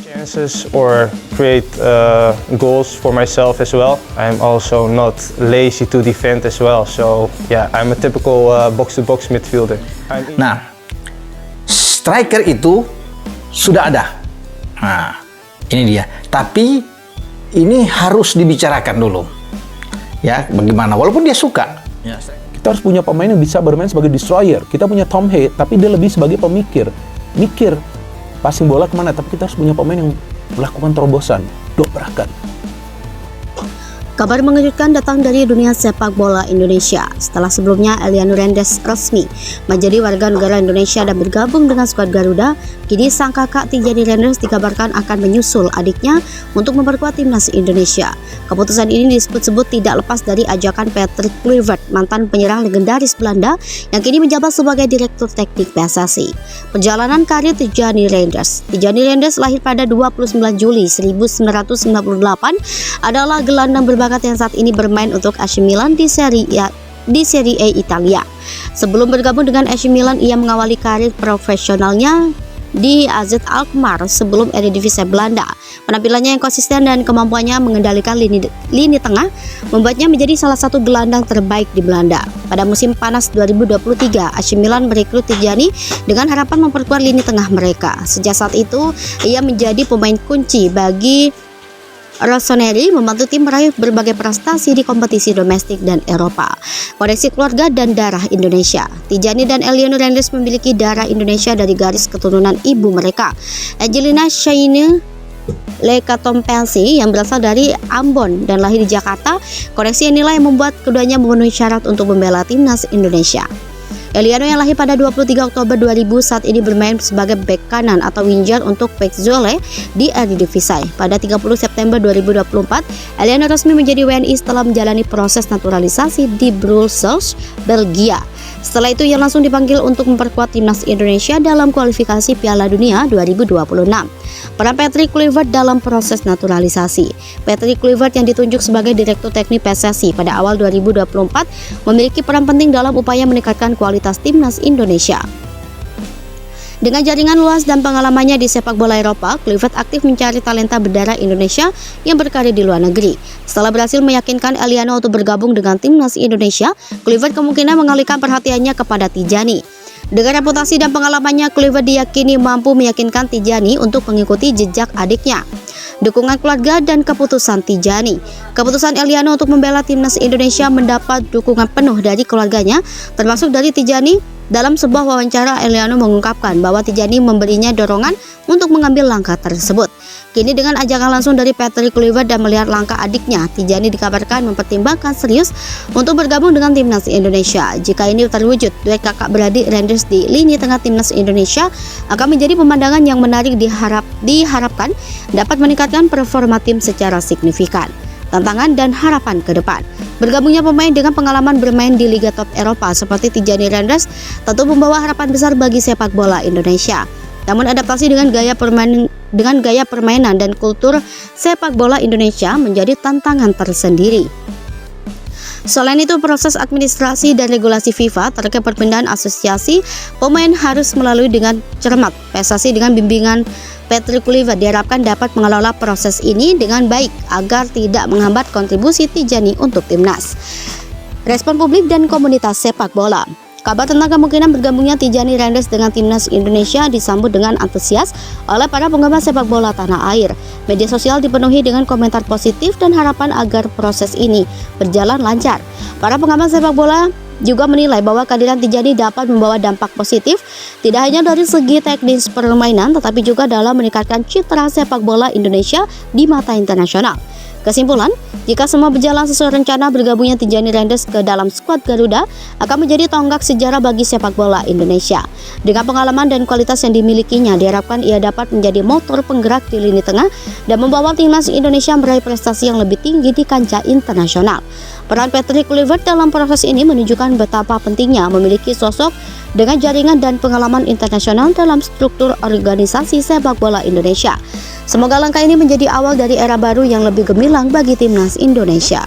Chances or create goals for myself as well. I'm also not lazy to defend as well. So yeah, I'm a typical box-to-box midfielder. Nah, striker itu sudah ada. Nah, ini dia. Tapi ini harus dibicarakan dulu. Ya, bagaimana? Walaupun dia suka. Ya. Kita harus punya pemain yang bisa bermain sebagai destroyer. Kita punya Tom Heath, tapi dia lebih sebagai pemikir. Mikir passing bola kemana, tapi kita harus punya pemain yang melakukan terobosan, dobrakan. Kabar mengejutkan datang dari dunia sepak bola Indonesia setelah sebelumnya Eliano Rendes resmi menjadi warga negara Indonesia dan bergabung dengan skuad Garuda. Kini sang kakak Tijani Rendes dikabarkan akan menyusul adiknya untuk memperkuat timnas Indonesia. Keputusan ini disebut-sebut tidak lepas dari ajakan Patrick Kluivert, mantan penyerang legendaris Belanda yang kini menjabat sebagai direktur teknik PSSI. Perjalanan karir Tijani Rendes lahir pada 29 Juli 1998, adalah gelandang berbakat yang saat ini bermain untuk AC Milan di Serie A Italia. Sebelum bergabung dengan AC Milan, ia mengawali karir profesionalnya di AZ Alkmaar sebelum Eredivisie Belanda. Penampilannya yang konsisten dan kemampuannya mengendalikan lini tengah membuatnya menjadi salah satu gelandang terbaik di Belanda. Pada musim panas 2023, AC Milan merekrut Tijani dengan harapan memperkuat lini tengah mereka. Sejak saat itu, ia menjadi pemain kunci bagi Rossoneri, membantu tim meraih berbagai prestasi di kompetisi domestik dan Eropa. Koneksi keluarga dan darah Indonesia. Tijani dan Eliano Rendes memiliki darah Indonesia dari garis keturunan ibu mereka, Angelina Shaine Lekatompensi, yang berasal dari Ambon dan lahir di Jakarta. Koneksi inilah yang membuat keduanya memenuhi syarat untuk membela timnas Indonesia. Eliano yang lahir pada 23 Oktober 2000 saat ini bermain sebagai bek kanan atau winger untuk PEC Zwolle di Eredivisie. Pada 30 September 2024, Eliano resmi menjadi WNI setelah menjalani proses naturalisasi di Brussels, Belgia. Setelah itu ia langsung dipanggil untuk memperkuat timnas Indonesia dalam kualifikasi Piala Dunia 2026. Peran Patrick Kluivert dalam proses naturalisasi. Patrick Kluivert yang ditunjuk sebagai direktur teknik PSSI pada awal 2024 memiliki peran penting dalam upaya meningkatkan kualitas timnas Indonesia. Dengan jaringan luas dan pengalamannya di sepak bola Eropa, Kluivert aktif mencari talenta berdarah Indonesia yang berkarir di luar negeri. Setelah berhasil meyakinkan Eliano untuk bergabung dengan timnas Indonesia, Kluivert kemungkinan mengalihkan perhatiannya kepada Tijani. Dengan reputasi dan pengalamannya, Kluivert diyakini mampu meyakinkan Tijani untuk mengikuti jejak adiknya. Dukungan keluarga dan keputusan Tijani. Keputusan Eliano untuk membela timnas Indonesia mendapat dukungan penuh dari keluarganya, termasuk dari Tijani. Dalam sebuah wawancara, Eliano mengungkapkan bahwa Tijani memberinya dorongan untuk mengambil langkah tersebut. Kini dengan ajakan langsung dari Patrick Kluivert dan melihat langkah adiknya, Tijani dikabarkan mempertimbangkan serius untuk bergabung dengan timnas Indonesia. Jika ini terwujud, duet kakak beradik Rendes di lini tengah timnas Indonesia akan menjadi pemandangan yang menarik, diharapkan dapat meningkatkan performa tim secara signifikan. Tantangan dan harapan ke depan. Bergabungnya pemain dengan pengalaman bermain di liga top Eropa seperti Tijani Rendes tentu membawa harapan besar bagi sepak bola Indonesia. Namun adaptasi dengan gaya permainan dan kultur sepak bola Indonesia menjadi tantangan tersendiri. Selain itu, proses administrasi dan regulasi FIFA terkait perpindahan asosiasi pemain harus melalui dengan cermat. PSSI dengan bimbingan Patrick Kluivert diharapkan dapat mengelola proses ini dengan baik agar tidak menghambat kontribusi Tijani untuk timnas. Respon publik dan komunitas sepak bola. Kabar tentang kemungkinan bergabungnya Tijani Rendes dengan timnas Indonesia disambut dengan antusias oleh para penggemar sepak bola tanah air. Media sosial dipenuhi dengan komentar positif dan harapan agar proses ini berjalan lancar. Para penggemar sepak bola juga menilai bahwa kehadiran Tijani dapat membawa dampak positif tidak hanya dari segi teknis permainan tetapi juga dalam meningkatkan citra sepak bola Indonesia di mata internasional. Kesimpulan, jika semua berjalan sesuai rencana, bergabungnya Tijani Rendes ke dalam skuad Garuda akan menjadi tonggak sejarah bagi sepak bola Indonesia. Dengan pengalaman dan kualitas yang dimilikinya, diharapkan ia dapat menjadi motor penggerak di lini tengah dan membawa timnas Indonesia meraih prestasi yang lebih tinggi di kancah internasional. Peran Patrick Kluivert dalam proses ini menunjukkan betapa pentingnya memiliki sosok dengan jaringan dan pengalaman internasional dalam struktur organisasi sepak bola Indonesia. Semoga langkah ini menjadi awal dari era baru yang lebih gemilang bagi timnas Indonesia.